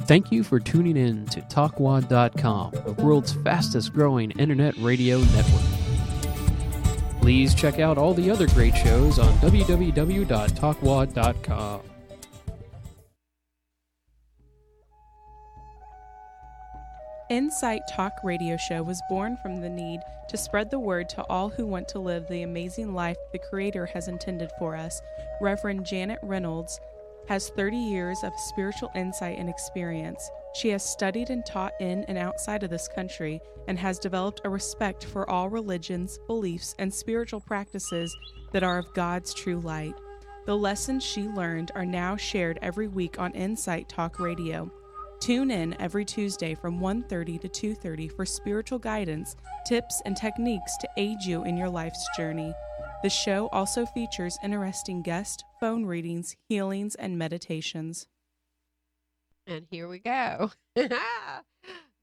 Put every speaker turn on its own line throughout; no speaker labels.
Thank you for tuning in to TalkWad.com, the world's fastest growing internet radio network. Please check out all the other great shows on www.talkwad.com.
Insight Talk Radio Show was born from the need to spread the word to all who want to live the amazing life the Creator has intended for us. Reverend Janet Reynolds has 30 years of spiritual insight and experience. She has studied and taught in and outside of this country and has developed a respect for all religions, beliefs, and spiritual practices that are of God's true light. The lessons she learned are now shared every week on Insight Talk Radio. Tune in every Tuesday from 1:30 to 2:30 for spiritual guidance, tips, and techniques to aid you in your life's journey. The show also features interesting guest phone readings, healings, and meditations.
And here we go. Good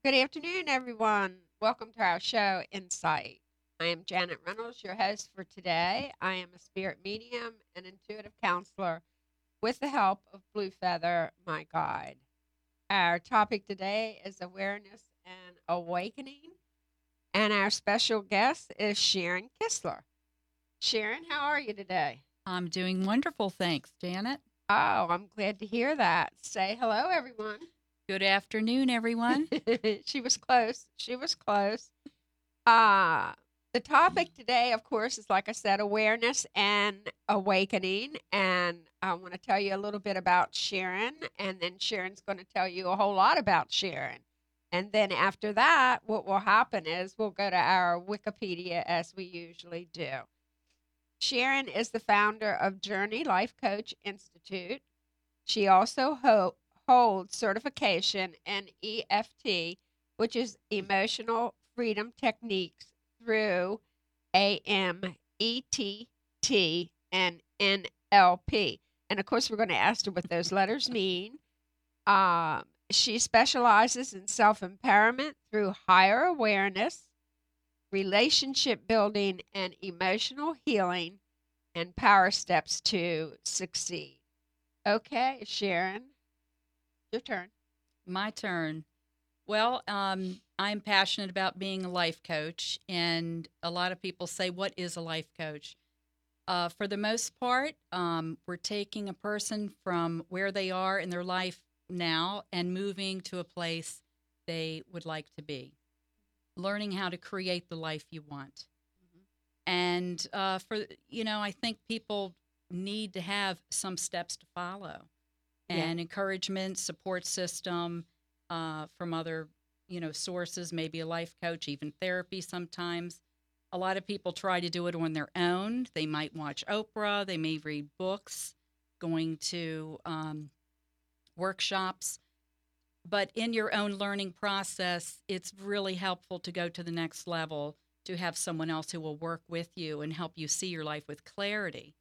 afternoon, everyone. Welcome to our show, Insight. I am Janet Reynolds, your host for today. I am a spirit medium and intuitive counselor with the help of Blue Feather, my guide. Our topic today is awareness and awakening, and our special guest is Sharon Kistler. Sharon, how are you today?
I'm doing wonderful, thanks, Janet.
Oh, I'm glad to hear that. Say hello, everyone.
Good afternoon, everyone.
She was close. The topic today, of course, is, like I said, awareness and awakening. And I want to tell you a little bit about Sharon, and then Sharon's going to tell you a whole lot about Sharon. And then after that, what will happen is we'll go to our Wikipedia as we usually do. Sharon is the founder of Journey Life Coach Institute. She also holds certification in EFT, which is Emotional Freedom Techniques, through AMETT and NLP. And of course, we're going to ask her what those letters mean. She specializes in self-empowerment through higher awareness, relationship building, and emotional healing, and power steps to succeed. Okay, Sharon, your turn.
My turn. Well, I'm passionate about being a life coach, and a lot of people say, what is a life coach? For the most part, we're taking a person from where they are in their life now and moving to a place they would like to be, learning how to create the life you want. And I think people need to have some steps to follow, and encouragement, support system from other, sources, maybe a life coach, even therapy sometimes. A lot of people try to do it on their own. They might watch Oprah, they may read books, going to workshops. But in your own learning process, it's really helpful to go to the next level, to have someone else who will work with you and help you see your life with clarity.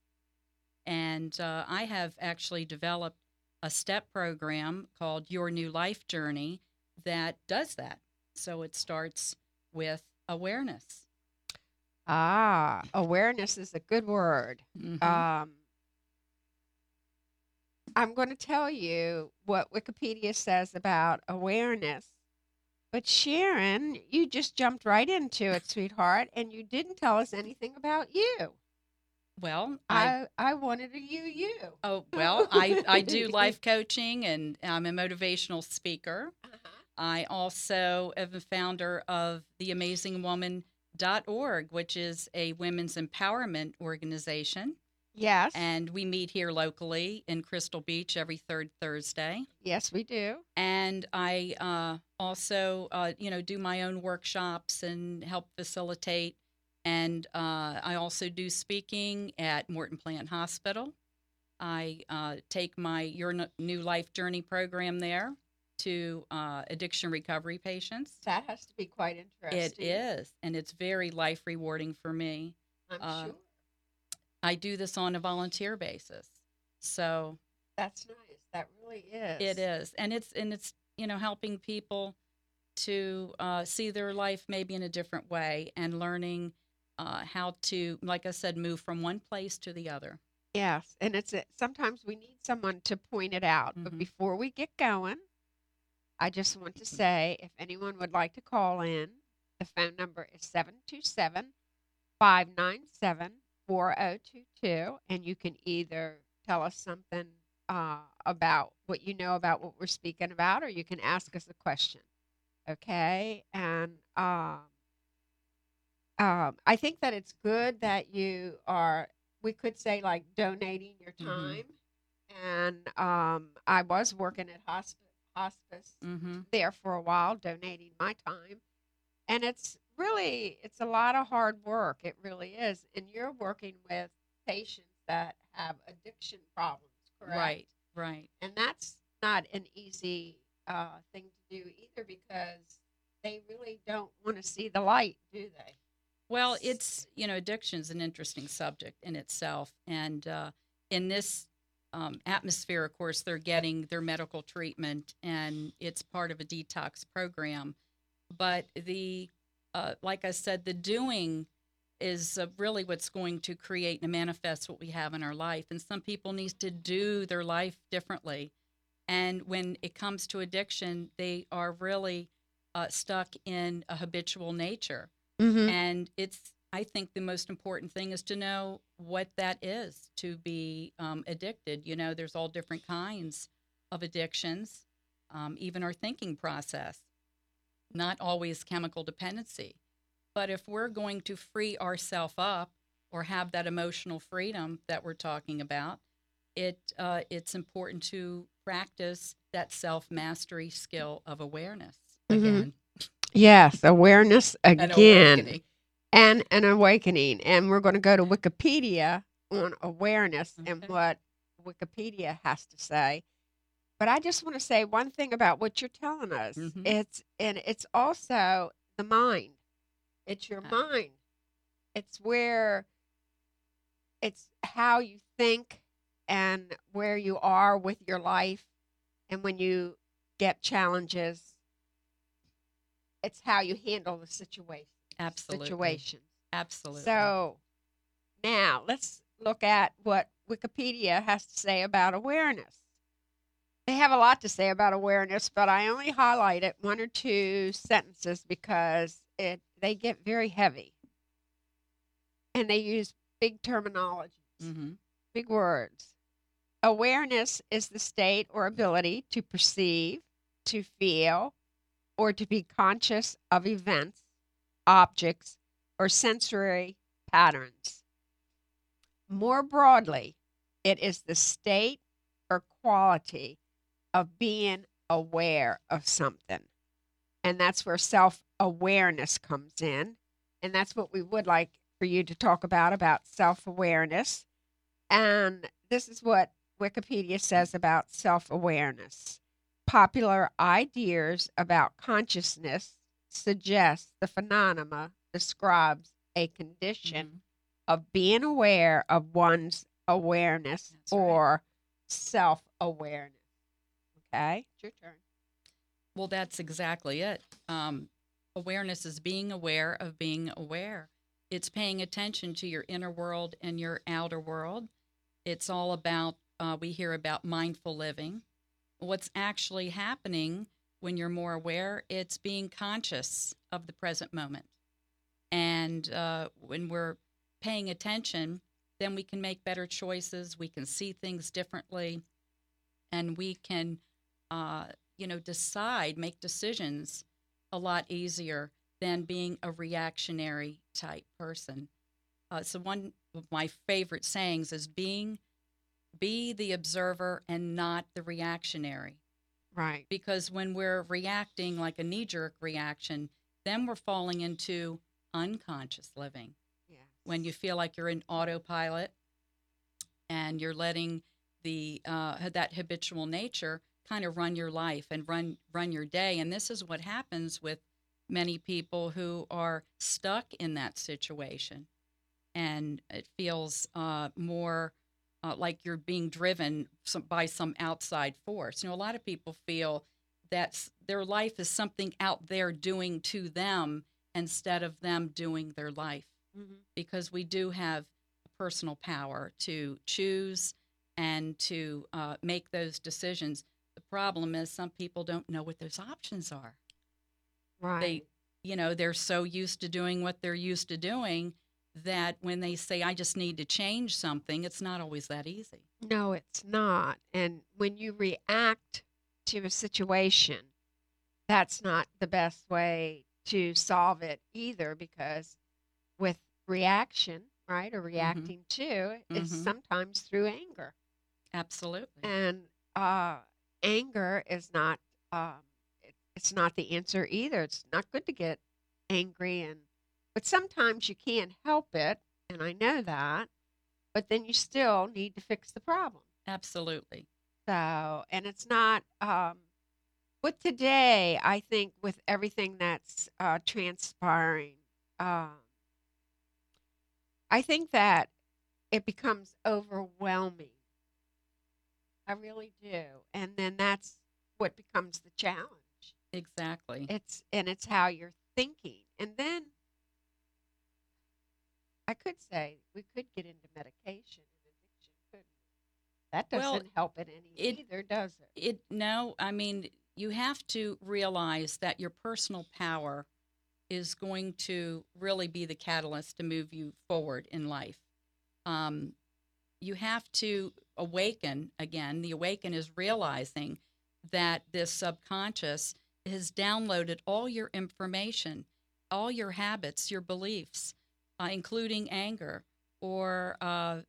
And I have actually developed a step program called Your New Life Journey that does that. So it starts with awareness.
Awareness is a good word.
Mm-hmm.
I'm going to tell you what Wikipedia says about awareness. But Sharon, you just jumped right into it, sweetheart, and you didn't tell us anything about you.
Well,
I wanted a you.
Oh, well, I do life coaching, and I'm a motivational speaker. I also am the founder of theamazingwoman.org, which is a women's empowerment organization.
Yes.
And we meet here locally in Crystal Beach every third Thursday.
Yes, we do.
And I also, do my own workshops and help facilitate. And I also do speaking at Morton Plant Hospital. I take my Your New Life Journey program there to addiction recovery patients.
That has to be quite interesting.
It is, and it's very life rewarding for me.
I'm sure.
I do this on a volunteer basis, so
that's nice. That really is.
It is, and it's helping people to see their life maybe in a different way and learning how to, like I said, move from one place to the other.
Yes, and sometimes we need someone to point it out.
Mm-hmm.
But before we get going, I just want to say if anyone would like to call in, the phone number is 727-597-4022, and you can either tell us something about what you know about what we're speaking about, or you can ask us a question. Okay? And I think that it's good that you are, we could say, like, donating your time. And I was working at hospice there for a while, donating my time. And it's really, it's a lot of hard work. It really is. And you're working with patients that have addiction problems, correct?
Right, right.
And that's not an easy thing to do either, because they really don't want to see the light, do they?
Well, it's, addiction is an interesting subject in itself. And in this atmosphere, of course, they're getting their medical treatment, and it's part of a detox program. But like I said, the doing is really what's going to create and manifest what we have in our life. And some people need to do their life differently. And when it comes to addiction, they are really stuck in a habitual nature. And I think the most important thing is to know what that is, to be addicted. There's all different kinds of addictions, even our thinking process, not always chemical dependency. But if we're going to free ourselves up or have that emotional freedom that we're talking about, it's important to practice that self-mastery skill of awareness again.
Yes, awareness
And
again.
awakening.
And an awakening. And we're going to go to Wikipedia on awareness and what Wikipedia has to say. But I just want to say one thing about what you're telling us. It's also the mind. It's your mind. It's how you think and where you are with your life. And when you get challenges, it's how you handle the situation.
Absolutely. Absolutely.
So now let's look at what Wikipedia has to say about awareness. They have a lot to say about awareness, but I only highlighted one or two sentences because they get very heavy. And they use big terminologies, big words. Awareness is the state or ability to perceive, to feel, or to be conscious of events, objects, or sensory patterns. More broadly, it is the state or quality of being aware of something. And that's where self-awareness comes in. And that's what we would like for you to talk about self-awareness. And this is what Wikipedia says about self-awareness. Popular ideas about consciousness suggest the phenomena describes a condition of being aware of one's awareness or self-awareness. Okay, it's your turn.
Well, that's exactly it. Awareness is being aware of being aware. It's paying attention to your inner world and your outer world. It's all about, we hear about mindful living. What's actually happening when you're more aware, it's being conscious of the present moment. And when we're paying attention, then we can make better choices. We can see things differently, and we can, make decisions a lot easier than being a reactionary type person. So one of my favorite sayings is be the observer and not the reactionary.
Right.
Because when we're reacting like a knee-jerk reaction, then we're falling into unconscious living.
Yeah.
When you feel like you're in autopilot and you're letting that habitual nature kind of run your life and run your day. And this is what happens with many people who are stuck in that situation. And it feels more like you're being driven by some outside force. A lot of people feel that their life is something out there doing to them instead of them doing their life. Because we do have personal power to choose and to make those decisions. The problem is some people don't know what those options are.
Right.
They're so used to doing what they're used to doing that when they say, I just need to change something, it's not always that easy.
No, it's not. And when you react to a situation, that's not the best way to solve it either, because with reaction, right, or reacting to, is sometimes through anger.
Absolutely.
And anger is not, it's not the answer either. It's not good to get angry, but sometimes you can't help it, and I know that, but then you still need to fix the problem.
Absolutely.
So, and it's not, but today, I think with everything that's transpiring, I think that it becomes overwhelming. I really do. And then that's what becomes the challenge.
Exactly.
It's how you're thinking. And then I could say we could get into medication and addiction, couldn't we? That doesn't help it any either, does it?
No, I mean, you have to realize that your personal power is going to really be the catalyst to move you forward in life. You have to awaken again. The awaken is realizing that this subconscious has downloaded all your information, all your habits, your beliefs, including anger, or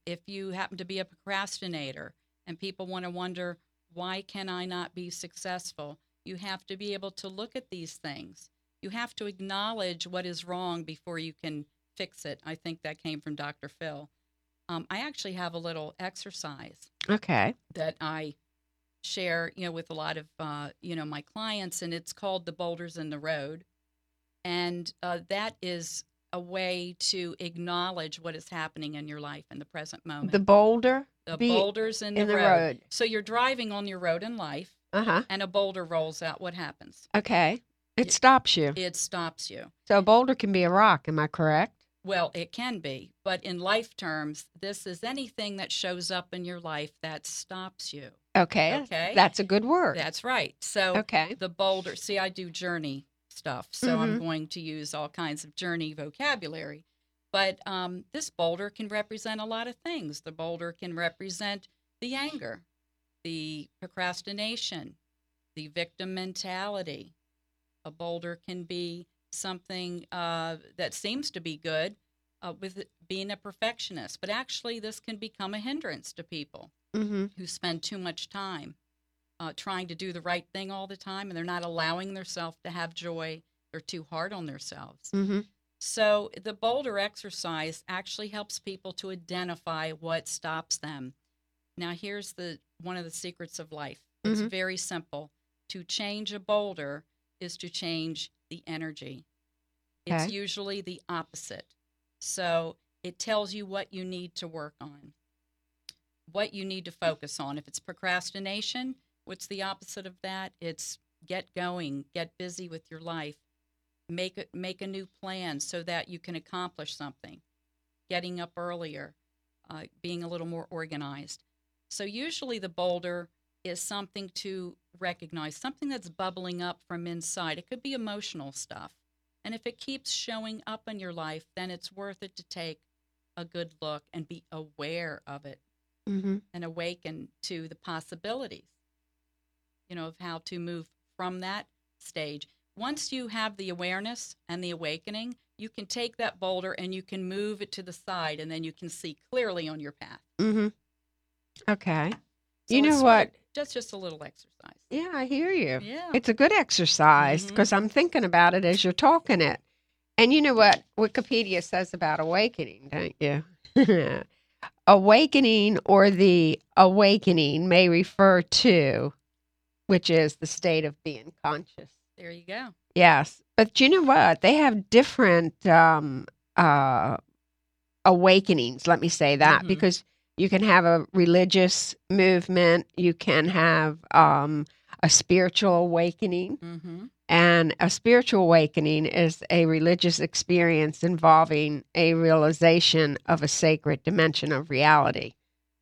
if you happen to be a procrastinator and people want to wonder, why can I not be successful? You have to be able to look at these things. You have to acknowledge what is wrong before you can fix it. I think that came from Dr. Phil. I actually have a little exercise that I share, with a lot of, my clients, and it's called the boulders in the road. And that is a way to acknowledge what is happening in your life in the present moment.
The boulder?
The boulders in the road. So you're driving on your road in life, and a boulder rolls out. What happens?
Okay. It stops you.
It stops you.
So a boulder can be a rock, am I correct?
Well, it can be, but in life terms, this is anything that shows up in your life that stops you.
Okay. That's a good word.
That's right. So the boulder, see, I do journey stuff, so I'm going to use all kinds of journey vocabulary. But this boulder can represent a lot of things. The boulder can represent the anger, the procrastination, the victim mentality. A boulder can be something that seems to be good with being a perfectionist. But actually, this can become a hindrance to people who spend too much time trying to do the right thing all the time, and they're not allowing themselves to have joy. They're too hard on themselves. So the boulder exercise actually helps people to identify what stops them. Now, here's one of the secrets of life. It's very simple. To change a boulder is to change the energy. It's usually the opposite. So it tells you what you need to work on, what you need to focus on. If it's procrastination, what's the opposite of that? It's get going, get busy with your life, make a new plan so that you can accomplish something, getting up earlier, being a little more organized. So usually the boulder is something to recognize, something that's bubbling up from inside. It could be emotional stuff. And if it keeps showing up in your life, then it's worth it to take a good look and be aware of it and awaken to the possibilities, of how to move from that stage. Once you have the awareness and the awakening, you can take that boulder and you can move it to the side, and then you can see clearly on your path.
Okay.
So
you know what?
Just a little exercise.
Yeah, I hear you.
Yeah.
It's a good exercise because I'm thinking about it as you're talking it. And you know what Wikipedia says about awakening, don't you? Awakening or the awakening may refer to, which is the state of being conscious.
There you go.
Yes. But you know what? They have different awakenings, let me say that, because you can have a religious movement, you can have a spiritual awakening, and a spiritual awakening is a religious experience involving a realization of a sacred dimension of reality.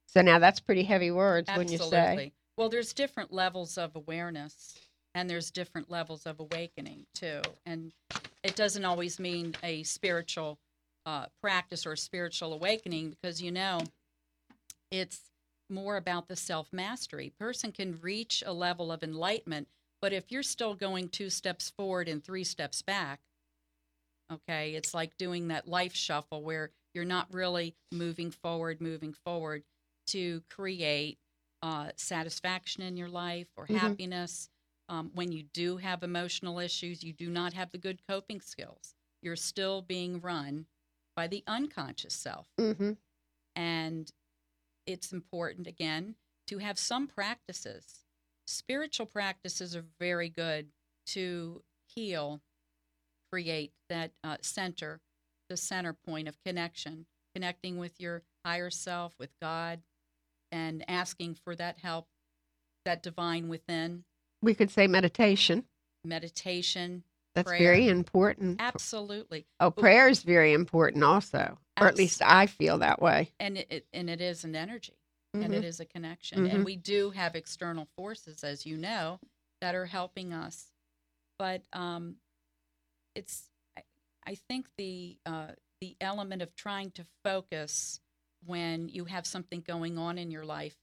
So now that's pretty heavy words when you say.
Well, there's different levels of awareness, and there's different levels of awakening too. And it doesn't always mean a spiritual practice or spiritual awakening, because it's more about the self-mastery. Person can reach a level of enlightenment, but if you're still going 2 steps forward and 3 steps back, okay, it's like doing that life shuffle where you're not really moving forward to create satisfaction in your life or happiness. When you do have emotional issues, you do not have the good coping skills. You're still being run by the unconscious self. And it's important, again, to have some practices. Spiritual practices are very good to heal, create that center, the center point of connection, connecting with your higher self, with God, and asking for that help, that divine within.
We could say meditation.
Meditation.
That's
prayer.
very important.
Absolutely.
Oh, prayer is very important also, or at least I feel that way.
And it is an energy, and it is a connection. And we do have external forces, as you know, that are helping us. But I think the element of trying to focus when you have something going on in your life,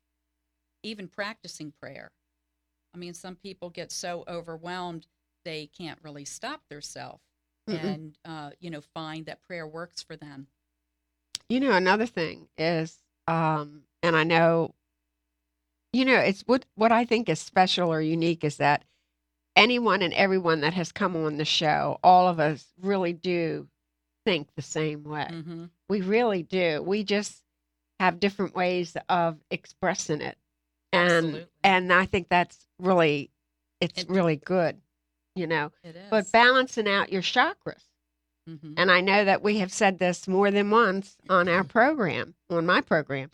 even practicing prayer. I mean, some people get so overwhelmed they can't really stop themselves and, find that prayer works for them.
Another thing is, and I know, it's what I think is special or unique is that anyone and everyone that has come on the show, all of us really do think the same way. We really do. We just have different ways of expressing it. And I think that's really, it's really good,
It is.
But balancing out your chakras. And I know that we have said this more than once on our program, on my program,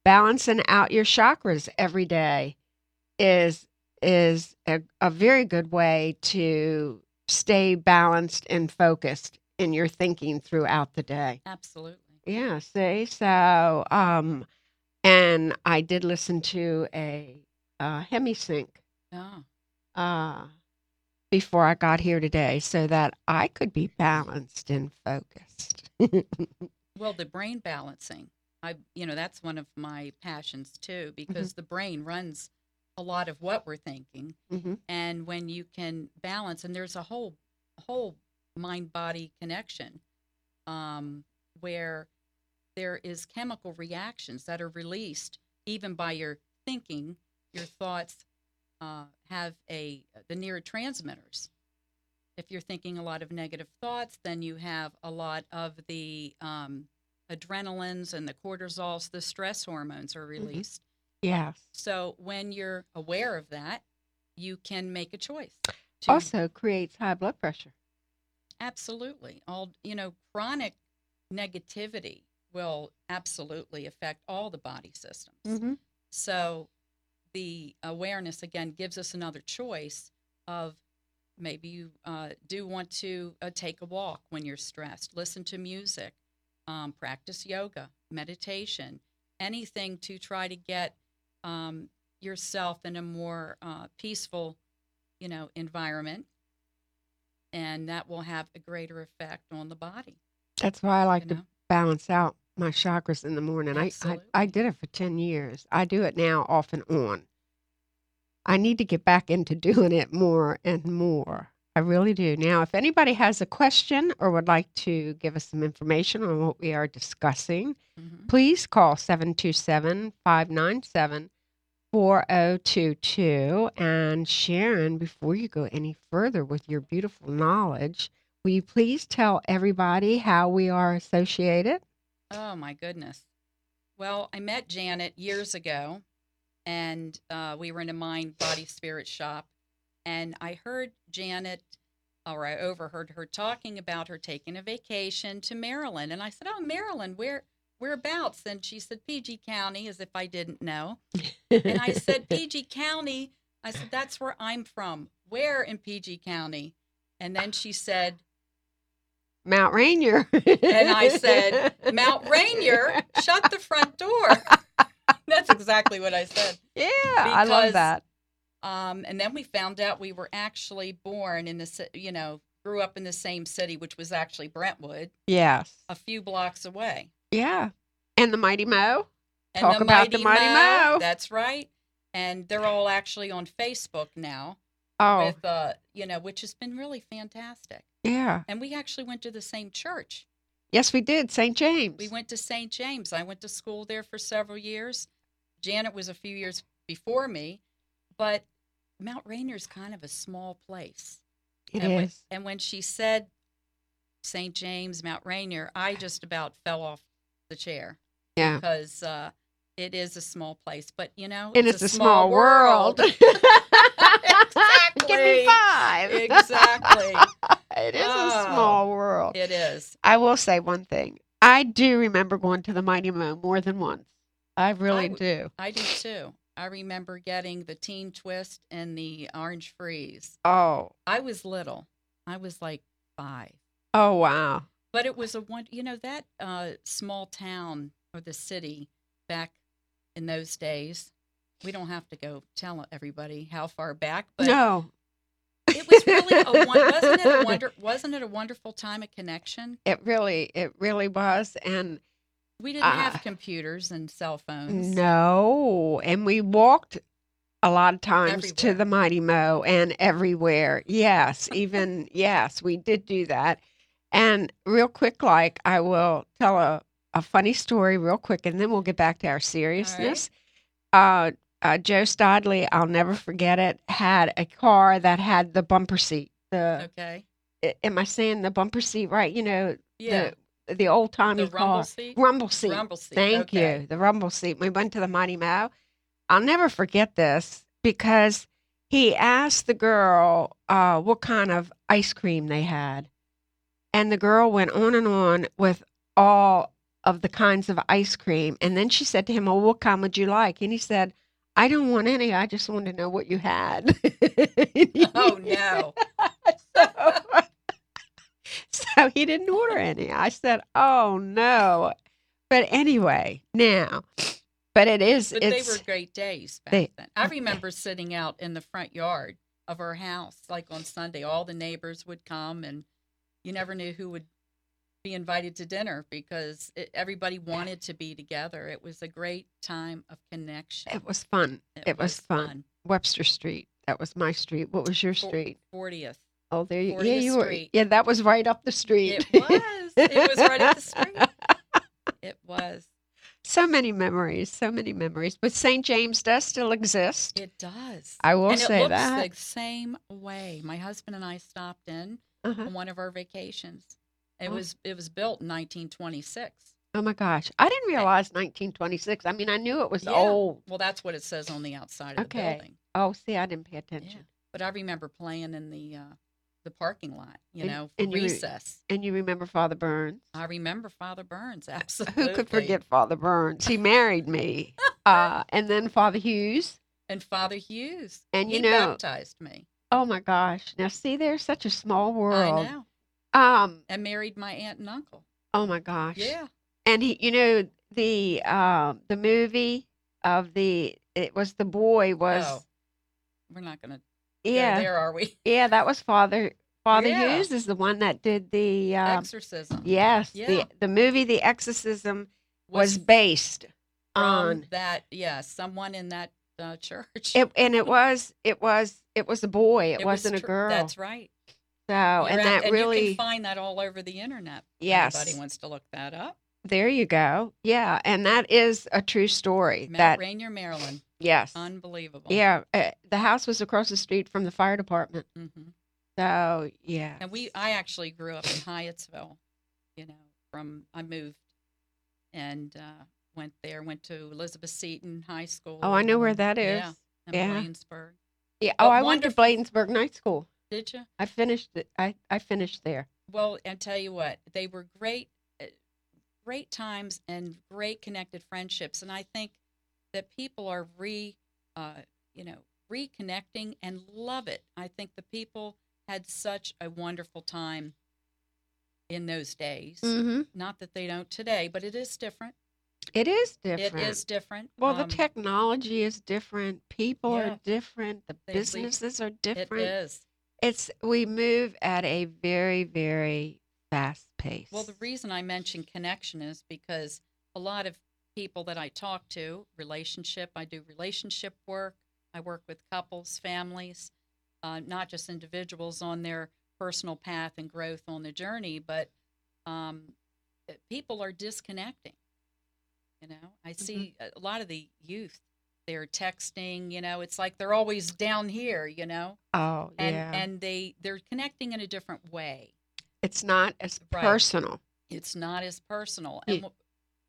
balancing out your chakras every day is a very good way to stay balanced and focused in your thinking throughout the day.
Absolutely.
Yeah, see? So, and I did listen to a hemisync before I got here today so that I could be balanced and focused.
Well, the brain balancing, that's one of my passions too, because the brain runs a lot of what we're thinking. And when you can balance, and there's a whole mind-body connection where there is chemical reactions that are released even by your thinking. Your thoughts have the neurotransmitters. If you're thinking a lot of negative thoughts, then you have a lot of the adrenalines and the cortisols, the stress hormones are released.
Yes.
So when you're aware of that, you can make a choice.
Also creates high blood pressure.
Absolutely. Chronic negativity will absolutely affect all the body systems. So the awareness, again, gives us another choice of maybe you do want to take a walk when you're stressed, listen to music, practice yoga, meditation, anything to try to get yourself in a more peaceful, environment, and that will have a greater effect on the body.
That's why I like to balance out my chakras in the morning. I did it for 10 years. I do it now off and on. I need to get back into doing it more and more. I really do. Now, if anybody has a question or would like to give us some information on what we are discussing, please call 727-597-4022. And Sharon, before you go any further with your beautiful knowledge, will you please tell everybody how we are associated?
Oh, my goodness. Well, I met Janet years ago, and we were in a mind, body, spirit shop, and I heard Janet, or I overheard her talking about her taking a vacation to Maryland. And I said, oh, Maryland, whereabouts? And she said, PG County, as if I didn't know. And I said, PG County? I said, that's where I'm from. Where in PG County? And then she said,
Mount Rainier.
And I said, Mount Rainier, shut the front door. That's exactly what I said.
Yeah, I love
Because,
that.
And then we found out we were actually born in grew up in the same city, which was actually Brentwood,
Yes.
a few blocks away.
Yeah. And the Mighty Mo.
And
Talk about the Mighty Mo.
That's right. And they're all actually on Facebook now.
Oh.
With, which has been really fantastic.
Yeah.
And we actually went to the same church.
Yes, we did. St. James.
We went to St. James. I went to school there for several years. Janet was a few years before me, but Mount Rainier's kind of a small place.
It is.
And when she said St. James, Mount Rainier, I just about fell off the chair.
Yeah.
Because it is a small place. But,
and
it's
a small world.
Exactly.
Give me 5.
Exactly.
It is a small world.
It is.
I will say one thing. I do remember going to the Mighty Mo more than once. I really do.
I do too. I remember getting the Teen Twist and the Orange Freeze.
Oh.
I was little. I was like 5.
Oh, wow.
But it was that small town or the city back in those days. We don't have to go tell everybody how far back, but
no.
It was really wasn't it a wonderful time of connection?
It really was. And
we didn't have computers and cell phones.
No. And we walked a lot of times
everywhere.
To the Mighty Mo and everywhere. Yes. Yes, we did do that. And real quick, I will tell a funny story real quick, and then we'll get back to our seriousness.
Right.
Joe Stodley, I'll never forget it, had a car that had the bumper seat.
Okay.
Am I saying the bumper seat right?
Yeah.
The old timey car.
Rumble seat?
Rumble seat.
Rumble seat.
Thank you. The rumble seat. We went to the Mighty Mo. I'll never forget this because he asked the girl what kind of ice cream they had. And the girl went on and on with all of the kinds of ice cream. And then she said to him, "Oh, what kind would you like?" And he said, "I don't want any. I just want to know what you had."
Oh, no.
So he didn't order any. I said, "Oh, no." But anyway, now, but it is.
But they were great days back then. I remember sitting out in the front yard of our house, like on Sunday. All the neighbors would come, and you never knew who would be invited to dinner because everybody wanted to be together. It was a great time of connection.
It was fun. It was fun. Webster Street. That was my street. What was your street?
40th.
Oh, there you.
40th
Yeah, you were.
Street.
Yeah, that was right up the street.
It was. It was right up the street. It was.
So many memories. So many memories. But St. James does still exist.
It does.
I will say
it
that.
looks the same way. My husband and I stopped in on one of our vacations. It was built in 1926.
Oh my gosh. I didn't realize 1926. I mean, I knew it was old.
Well, that's what it says on the outside of the building.
Oh, see, I didn't pay attention.
Yeah. But I remember playing in the parking lot, for
and
recess.
And you remember Father Burns?
I remember Father Burns, absolutely.
Who could forget Father Burns? He married me. And then Father Hughes.
And Father Hughes.
And
he baptized me.
Oh my gosh. Now see, there's such a small world.
I know. And married my aunt and uncle.
Oh my gosh.
Yeah.
And he, the movie of it was the boy was.
Oh, we're not gonna.
Yeah.
Go there, are we?
Yeah, that was Father Hughes is the one that did the
Exorcism.
Yes.
Yeah.
The movie The Exorcism was based on
that. Yeah, someone in that church.
It was a boy. It wasn't a girl.
That's right.
So, really,
you can find that all over the internet.
Yes.
Anybody wants to look that up.
There you go. Yeah, and that is a true story.
Rainier, Maryland.
Yes.
Unbelievable.
Yeah, the house was across the street from the fire department.
Mm-hmm.
So, yeah.
And I actually grew up in Hyattsville. I moved and went to Elizabeth Seton High School.
Oh, I know where that is.
Yeah. In Williamsburg.
Yeah. Oh, I went to Bladensburg Night School.
Did you?
I finished it. I finished there.
Well, and tell you what, they were great times and great connected friendships. And I think that people are reconnecting and love it. I think the people had such a wonderful time in those days.
Mm-hmm.
Not that they don't today, but it is different.
It is
It
different.
is different.
Well, the technology is different. People are
Yeah,
different. The
they leave.
businesses are
It
different.
is.
We move at a very, very fast
Well, the
pace.
reason I mention connection is because a lot of people that I talk to, I do relationship work. I work with couples, families, not just individuals on their personal path and growth on the journey, but um, people are disconnecting. I
Hmm.
see a lot of the youth, they're texting, it's like they're always down here,
Oh,
and
yeah.
and they're connecting in a different way.
It's not as
Right.
personal.
It's not as personal.
You, go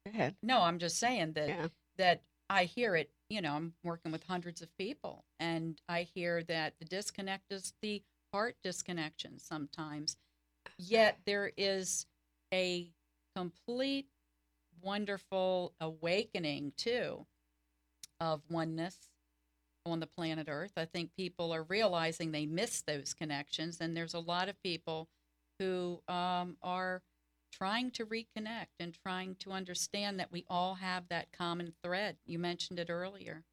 ahead.
No, I'm just saying that
Yeah.
that I hear it, I'm working with hundreds of people, and I hear that the disconnect is the heart disconnection sometimes. Yet there is a complete wonderful awakening too of oneness on the planet Earth. I think people are realizing they miss those connections, and there's a lot of people who are trying to reconnect and trying to understand that we all have that common thread. You mentioned it earlier.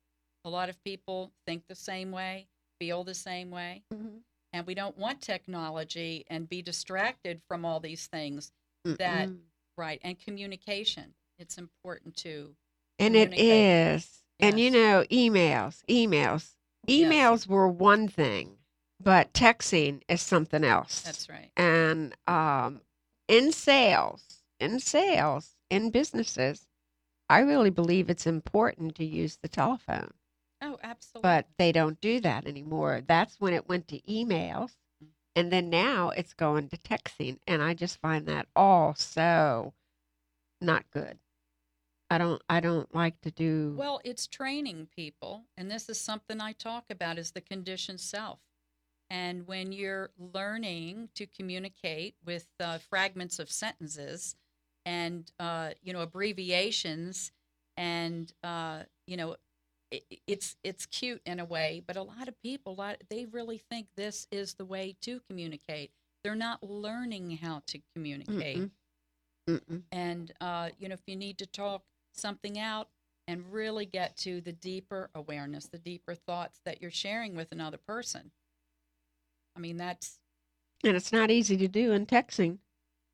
A lot of people think the same way, feel the same way,
Hmm.
and we don't want technology and be distracted from all these things that,
Mm-mm.
right, and communication. It's important to
And it
communicate.
is. And
Yes,
emails.
yes,
Emails were one thing, but texting is something else.
that's right.
And in businesses, I really believe it's important to use the telephone,
Oh,
but
absolutely.
they don't do that anymore. That's when it went to emails, and then now it's going to texting, and I just find that all so not good. I don't like to do.
Well, it's training people, and this is something I talk about is the conditioned self. And when you're learning to communicate with fragments of sentences and abbreviations, and it's cute in a way, but a lot of people, they really think this is the way to communicate. They're not learning how to communicate.
Mm-mm, mm-mm.
And if you need to talk something out and really get to the deeper awareness, the deeper thoughts that you're sharing with another person. I mean,
And it's not easy to do in texting.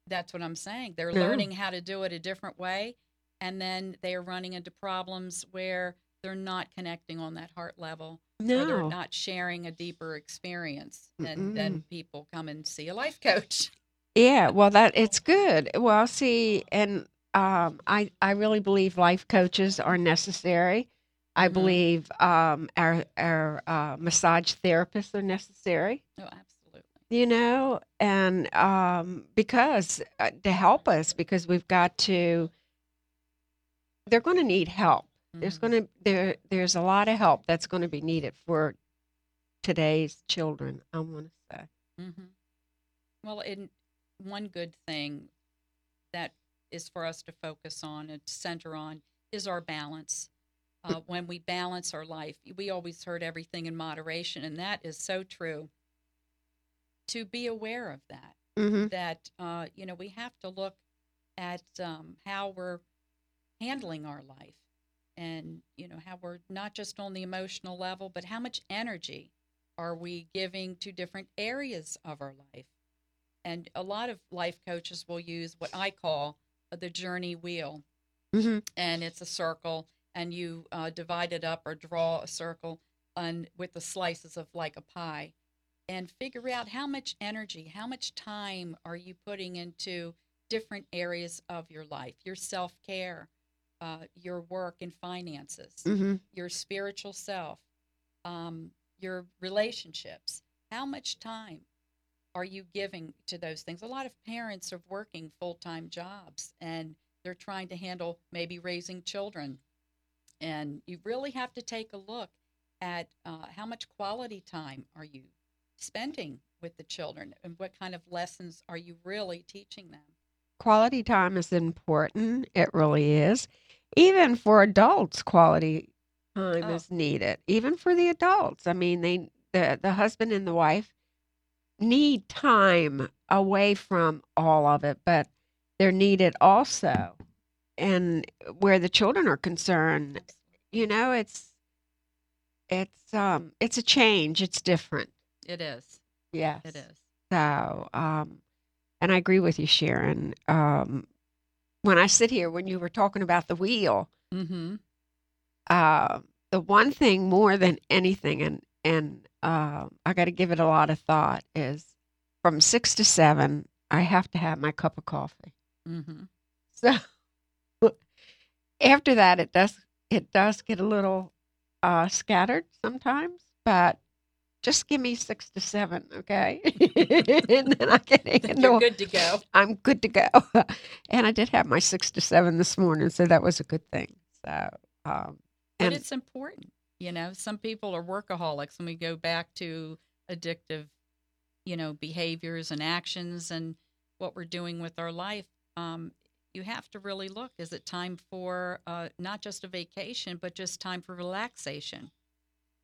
that's what I'm saying. They're
No,
learning how to do it a different way, and then they are running into problems where they're not connecting on that heart level, or they're
no.
not sharing a deeper experience, and then
Mm-mm.
people come and see a life coach.
Yeah, well, that it's good. Well, see, and I really believe life coaches are necessary. I
Mm-hmm.
believe our massage therapists are necessary.
Oh, absolutely.
And because to help us, because we've got to, they're going to need help.
Mm-hmm.
There's a lot of help that's going to be needed for today's children. I want to say.
Mm-hmm. Well, in one good thing that is for us to focus on and center on is our balance. When we balance our life, we always heard everything in moderation, and that is so true. To be aware of that,
Mm-hmm.
that we have to look at how we're handling our life, and how we're not just on the emotional level, but how much energy are we giving to different areas of our life. And a lot of life coaches will use what I call the journey wheel,
Mm-hmm.
and it's a circle, and you divide it up or draw a circle with the slices of like a pie, and figure out how much energy, how much time are you putting into different areas of your life, your self-care, your work and finances,
Mm-hmm.
your spiritual self, your relationships. How much time are you giving to those things? A lot of parents are working full-time jobs, and they're trying to handle maybe raising children. And you really have to take a look at how much quality time are you spending with the children, and what kind of lessons are you really teaching them?
Quality time is important. It really is. Even for adults, quality time
Oh,
is needed. Even for the adults. I mean, the husband and the wife need time away from all of it, but they're needed also. and where the children are concerned, it's a change. It's different.
It is.
Yes.
It is.
So, and I agree with you, Sharon. When I sit here, when you were talking about the wheel,
Mm-hmm.
the one thing more than anything, and I got to give it a lot of thought, is from 6 to 7, I have to have my cup of coffee.
Mm-hmm.
So after that, it does get a little scattered sometimes, but just give me 6 to 7, okay? And then I can handle.
You're good to go.
I'm good to go. And I did have my 6 to 7 this morning, so that was a good thing. So,
But
and
it's important. Some people are workaholics, and we go back to addictive, behaviors and actions and what we're doing with our life. You have to really look. Is it time for not just a vacation, but just time for relaxation?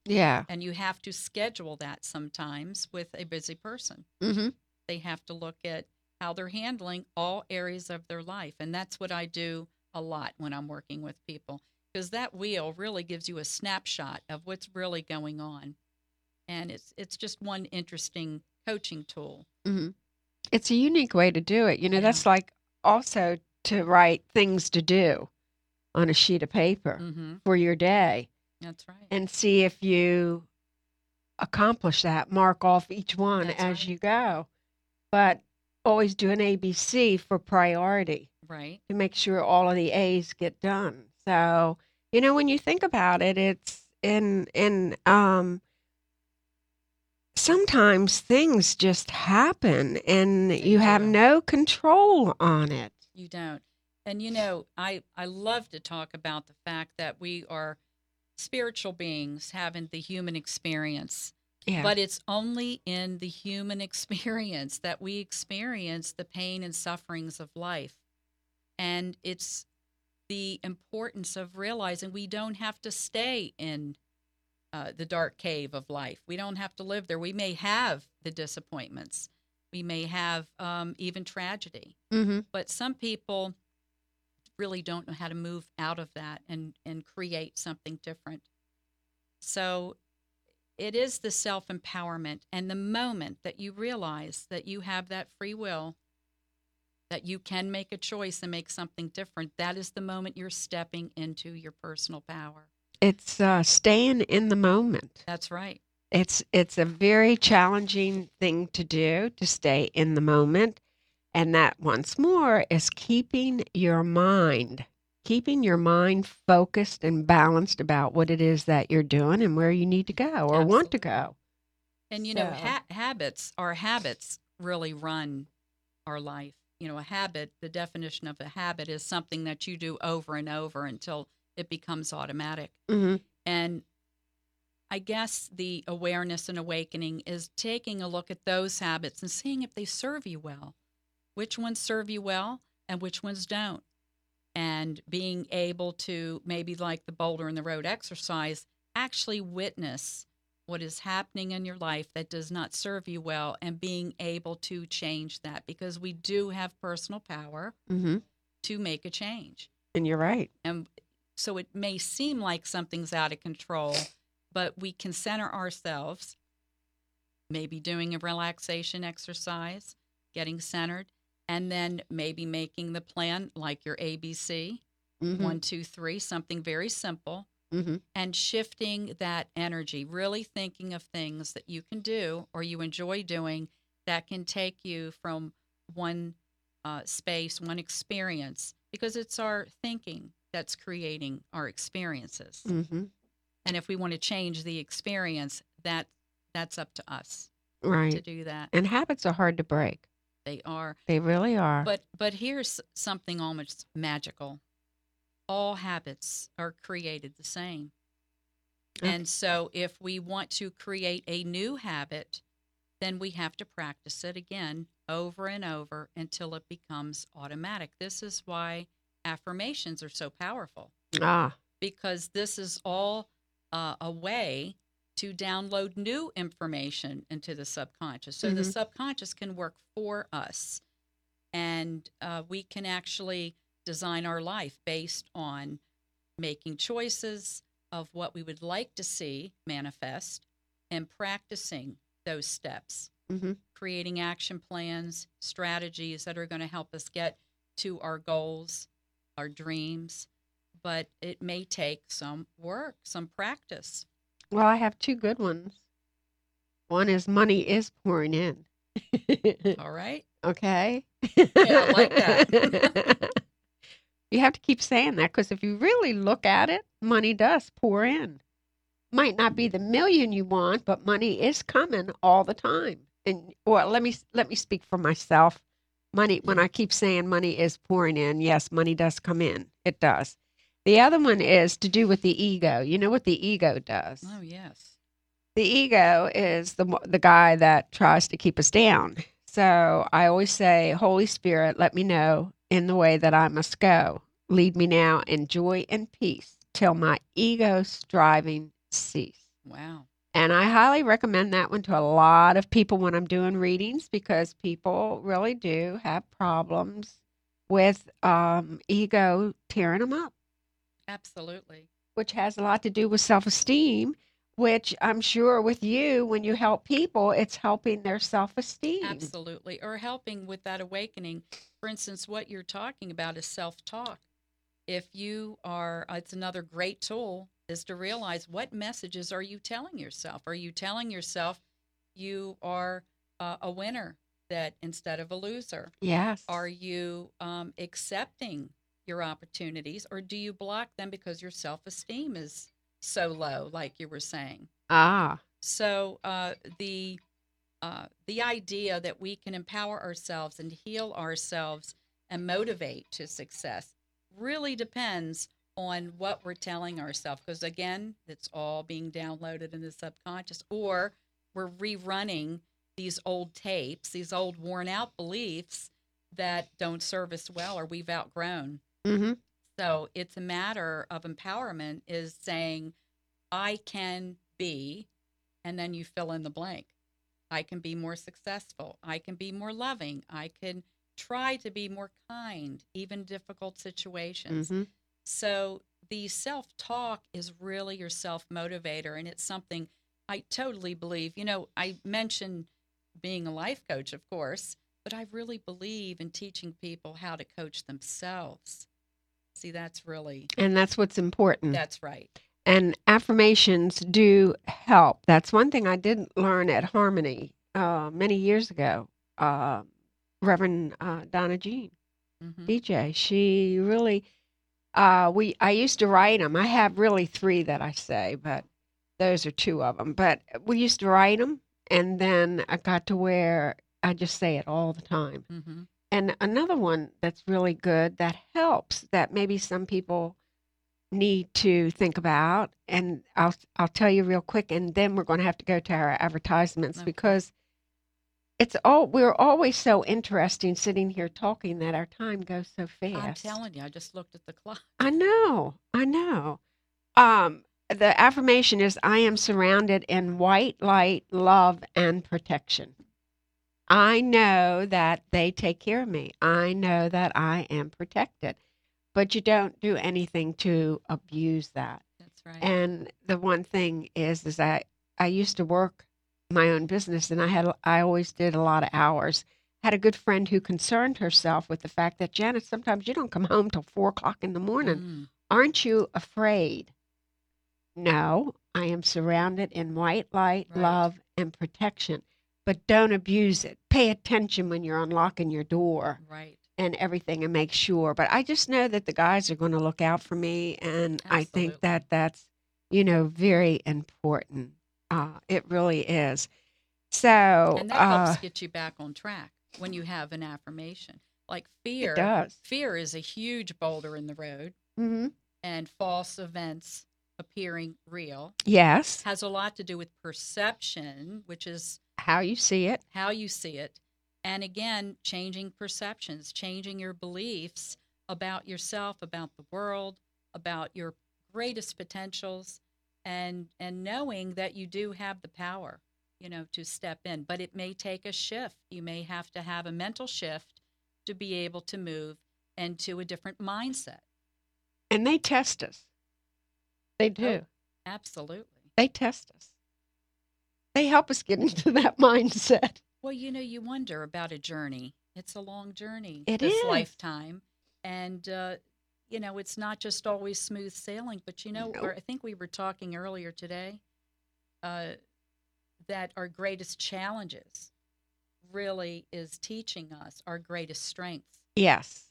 yeah.
And you have to schedule that sometimes with a busy person.
Mm-hmm.
They have to look at how they're handling all areas of their life. And that's what I do a lot when I'm working with people, because that wheel really gives you a snapshot of what's really going on. And it's just one interesting coaching tool.
Mm-hmm. It's a unique way to do it.
Yeah.
That's like also to write things to do on a sheet of paper
Mm-hmm.
for your day
That's right.
and see if you accomplish that. Mark off each one
That's
as
right.
you go. But always do an ABC for priority
Right.
to make sure all of the A's get done. So, when you think about it, it's in sometimes things just happen and you have
do.
no control on it.
You don't. And I love to talk about the fact that we are spiritual beings having the human experience.
Yeah.
But it's only in the human experience that we experience the pain and sufferings of life. And it's the importance of realizing we don't have to stay in the dark cave of life. We don't have to live there. We may have the disappointments. We may have even tragedy.
Mm-hmm.
But some people really don't know how to move out of that and create something different. So it is the self-empowerment, and the moment that you realize that you have that free will, that you can make a choice and make something different, that is the moment you're stepping into your personal power.
It's staying in the moment.
That's right.
It's a very challenging thing to do, to stay in the moment. And that, once more, is keeping your mind focused and balanced about what it is that you're doing and where you need to go or want to go.
And, our habits really run our life. A habit, the definition of a habit is something that you do over and over until it becomes automatic.
Mm-hmm.
And I guess the awareness and awakening is taking a look at those habits and seeing if they serve you well. Which ones serve you well and which ones don't. And being able to, maybe like the boulder in the road exercise, actually witness what is happening in your life that does not serve you well and being able to change that, because we do have personal power
Mm-hmm.
to make a change.
And you're right.
And so it may seem like something's out of control, but we can center ourselves, maybe doing a relaxation exercise, getting centered, and then maybe making the plan like your ABC,
Mm-hmm.
1, 2, 3, something very simple,
Mm-hmm.
and shifting that energy, really thinking of things that you can do or you enjoy doing that can take you from one space, one experience, because it's our thinking that's creating our experiences.
Mm-hmm.
And if we want to change the experience, that's up to us
Right.
to do that.
And habits are hard to break.
They are.
They really are.
But here's something almost magical. All habits are created the same.
Okay.
And so if we want to create a new habit, then we have to practice it again over and over until it becomes automatic. This is why affirmations are so powerful, because this is all a way to download new information into the subconscious. So the subconscious can work for us, and we can actually design our life based on making choices of what we would like to see manifest and practicing those steps, creating action plans, strategies that are going to help us get to our goals, our dreams. But it may take some work, some practice.
Well, I have two good ones. One is money is pouring in.
All right.
Okay.
Yeah, I like that.
You have to keep saying that because if you really look at it, money does pour in. Might not be the million you want, but money is coming all the time. And well, let me speak for myself. Money, when I keep saying money is pouring in, yes, money does come in. It does. The other one is to do with the ego. You know what the ego does?
Oh, yes.
The ego is the guy that tries to keep us down. So I always say, Holy Spirit, let me know in the way that I must go. Lead me now in joy and peace till my ego striving cease.
Wow.
And I highly recommend that one to a lot of people when I'm doing readings because people really do have problems with ego tearing them up,
Absolutely.
which has a lot to do with self-esteem, which I'm sure with you, when you help people, it's helping their self-esteem.
Absolutely. Or helping with that awakening. For instance, what you're talking about is self-talk. If you are, it's another great tool is to realize what messages are you telling yourself? Are you telling yourself you are a winner that instead of a loser?
Yes.
Are you accepting your opportunities, or do you block them because your self-esteem is so low, like you were saying?
Ah.
So the idea that we can empower ourselves and heal ourselves and motivate to success really depends on what we're telling ourselves. Because again, it's all being downloaded in the subconscious, or we're rerunning these old tapes, these old worn out beliefs that don't serve us well or we've outgrown.
Mm-hmm.
So it's a matter of empowerment is saying, I can be, and then you fill in the blank. I can be more successful. I can be more loving. I can try to be more kind, even in difficult situations.
Mm-hmm.
So the self-talk is really your self-motivator, and it's something I totally believe. You know, I mentioned being a life coach, of course, but I really believe in teaching people how to coach themselves. See, that's really...
And that's what's important.
That's right.
And affirmations do help. That's one thing I did learn at Harmony many years ago. Reverend Donna Jean, DJ, she really, I used to write them. I have really 3 that I say, but those are 2 of them. But we used to write them, and then I got to where I just say it all the time.
Mm-hmm.
And another one that's really good that helps that maybe some people need to think about, and I'll tell you real quick, and then we're going to have to go to our advertisements because we're always so interesting sitting here talking that our time goes so fast.
I'm telling you, I just looked at the clock.
I know. The affirmation is, I am surrounded in white light, love, and protection. I know that they take care of me. I know that I am protected. But you don't do anything to abuse that.
That's right.
And the one thing is I used to work my own business, and I always did a lot of hours. Had a good friend who concerned herself with the fact that, Janet, sometimes you don't come home till 4:00 in the morning. Aren't you afraid? No, I am surrounded in white light, love, and protection. But don't abuse it. Pay attention when you're unlocking your door.
Right.
And everything, and make sure. But I just know that the guys are going to look out for me, and
Absolutely.
I think that that's, very important. It really is. So,
and that helps get you back on track when you have an affirmation. Like fear,
it does.
Fear is a huge boulder in the road, and false events appearing real.
Yes.
Has a lot to do with perception, which is
how you see it.
And again, changing perceptions, changing your beliefs about yourself, about the world, about your greatest potentials, and knowing that you do have the power, to step in. But it may take a shift. You may have to have a mental shift to be able to move into a different mindset.
And they test us. They do.
Oh, absolutely.
They test us. They help us get into that mindset.
Well, you wonder about a journey. It's a long journey,
It
this
is.
lifetime. And, it's not just always smooth sailing, but,
Nope.
I think we were talking earlier today that our greatest challenges really is teaching us our greatest strengths.
Yes.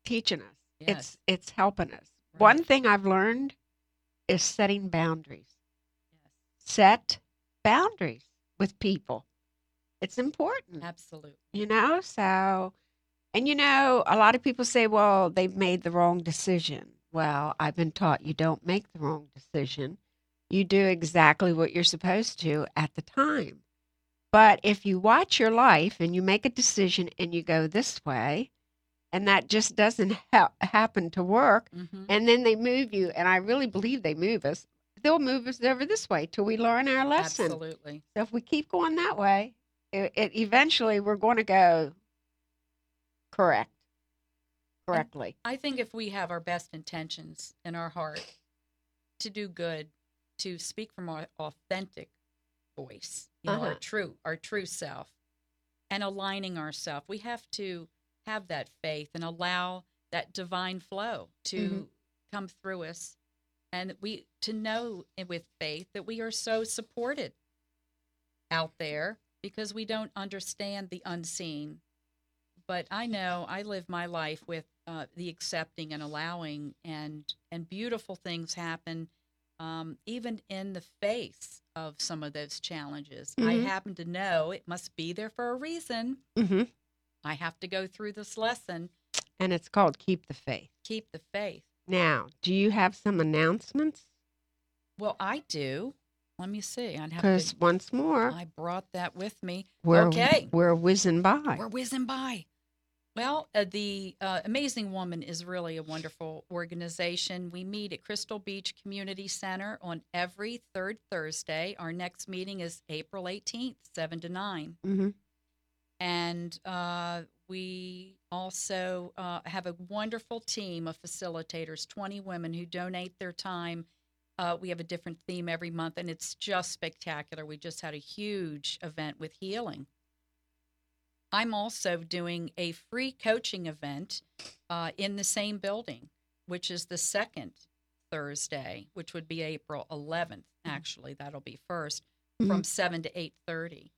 Teaching us.
Yes.
It's helping us.
Right.
One thing I've learned is setting boundaries.
Yes.
Set boundaries with people. It's important.
Absolutely.
So, and a lot of people say, well, they've made the wrong decision. Well, I've been taught you don't make the wrong decision. You do exactly what you're supposed to at the time. But if you watch your life and you make a decision and you go this way, and that just doesn't happen to work,
Mm-hmm.
and then they move you, and I really believe they move us, they'll move us over this way till we learn our lesson.
Absolutely.
So if we keep going that way, it eventually we're going to go correctly.
I think if we have our best intentions in our heart to do good, to speak from our authentic voice, our true self, and aligning ourselves, we have to have that faith and allow that divine flow to come through us, and we to know with faith that we are so supported out there because we don't understand the unseen. But I know I live my life with the accepting and allowing, and beautiful things happen, even in the face of some of those challenges. I happen to know it must be there for a reason.
Mm-hmm.
I have to go through this lesson.
And it's called Keep the Faith.
Keep the faith.
Now, do you have some announcements?
Well, I do. Let me see.
Because once more,
I brought that with me.
Okay. We're whizzing by.
We're whizzing by. Well, the Amazing Woman is really a wonderful organization. We meet at Crystal Beach Community Center on every third Thursday. Our next meeting is April 18th, 7 to 9.
Mm-hmm.
And we also have a wonderful team of facilitators, 20 women who donate their time. We have a different theme every month, and it's just spectacular. We just had a huge event with healing. I'm also doing a free coaching event in the same building, which is the second Thursday, which would be April 11th. Actually, that'll be first, from 7 to 8:30.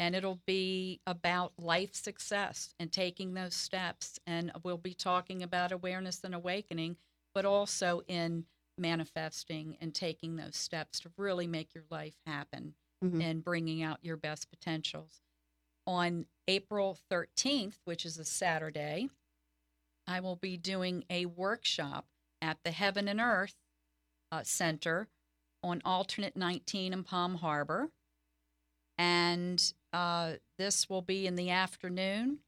And it'll be about life success and taking those steps. And we'll be talking about awareness and awakening, but also in manifesting and taking those steps to really make your life happen and bringing out your best potentials. On April 13th, which is a Saturday, I will be doing a workshop at the Heaven and Earth Center on Alternate 19 in Palm Harbor. And this will be in the afternoon.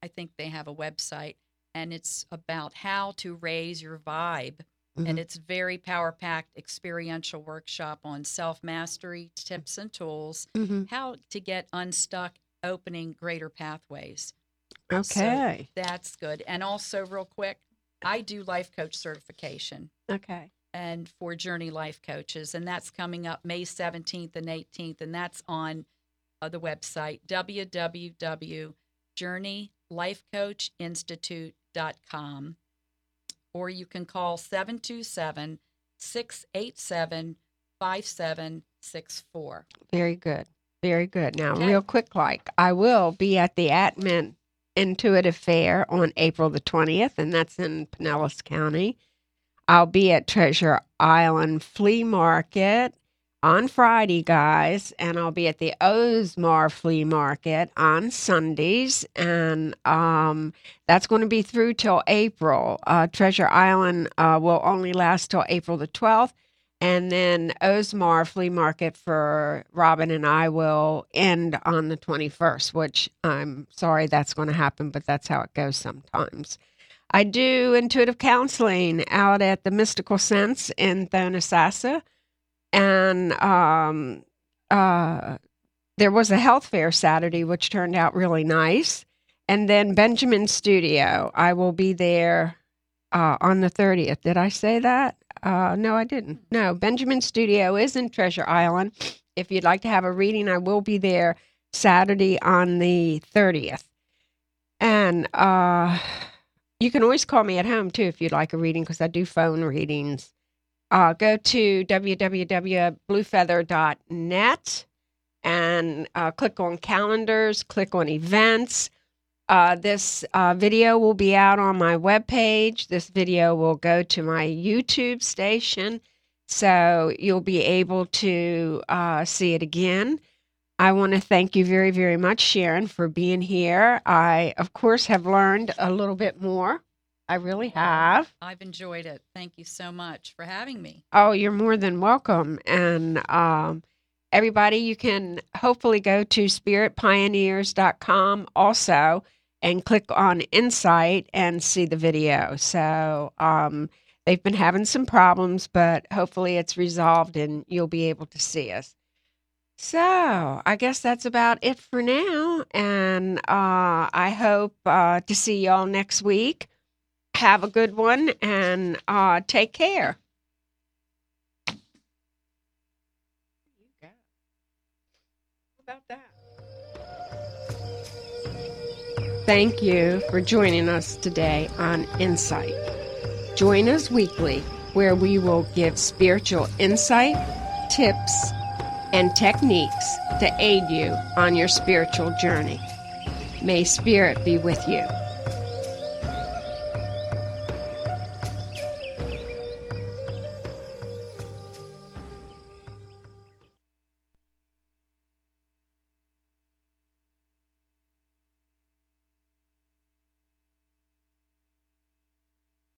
I think they have a website, and it's about how to raise your vibe. And it's very power-packed experiential workshop on self-mastery, tips and tools, how to get unstuck, opening greater pathways.
Okay.
So that's good. And also, real quick, I do life coach certification.
Okay.
And for Journey Life Coaches, and that's coming up May 17th and 18th, and that's on the website, www.journeylifecoachinstitute.com, or you can call 727-687-5764.
Very good. Very good. Now, real quick, I will be at the Atman Intuitive Fair on April the 20th, and that's in Pinellas County. I'll be at Treasure Island Flea Market on Friday, guys, and I'll be at the Osmar Flea Market on Sundays, and that's going to be through till April. Treasure Island will only last till April the 12th, and then Osmar Flea Market for Robin and I will end on the 21st, which I'm sorry that's going to happen, but that's how it goes sometimes. I do intuitive counseling out at the Mystical Sense in Thonotassa. And there was a health fair Saturday, which turned out really nice. And then Benjamin Studio, I will be there on the 30th. Did I say that? No, I didn't. No, Benjamin Studio is in Treasure Island. If you'd like to have a reading, I will be there Saturday on the 30th. And you can always call me at home, too, if you'd like a reading, because I do phone readings. Go to www.bluefeather.net and click on calendars, click on events. This video will be out on my webpage. This video will go to my YouTube station, so you'll be able to see it again. I want to thank you very, very much, Sharon, for being here. I, of course, have learned a little bit more. I really have.
I've enjoyed it. Thank you so much for having me.
Oh, you're more than welcome. And everybody, you can hopefully go to spiritpioneers.com also and click on Insight and see the video. So they've been having some problems, but hopefully it's resolved and you'll be able to see us. So I guess that's about it for now. And I hope to see y'all next week. Have a good one and take care. There you go. How about that? Thank you for joining us today on Insight. Join us weekly where we will give spiritual insight, tips, and techniques to aid you on your spiritual journey. May Spirit be with you.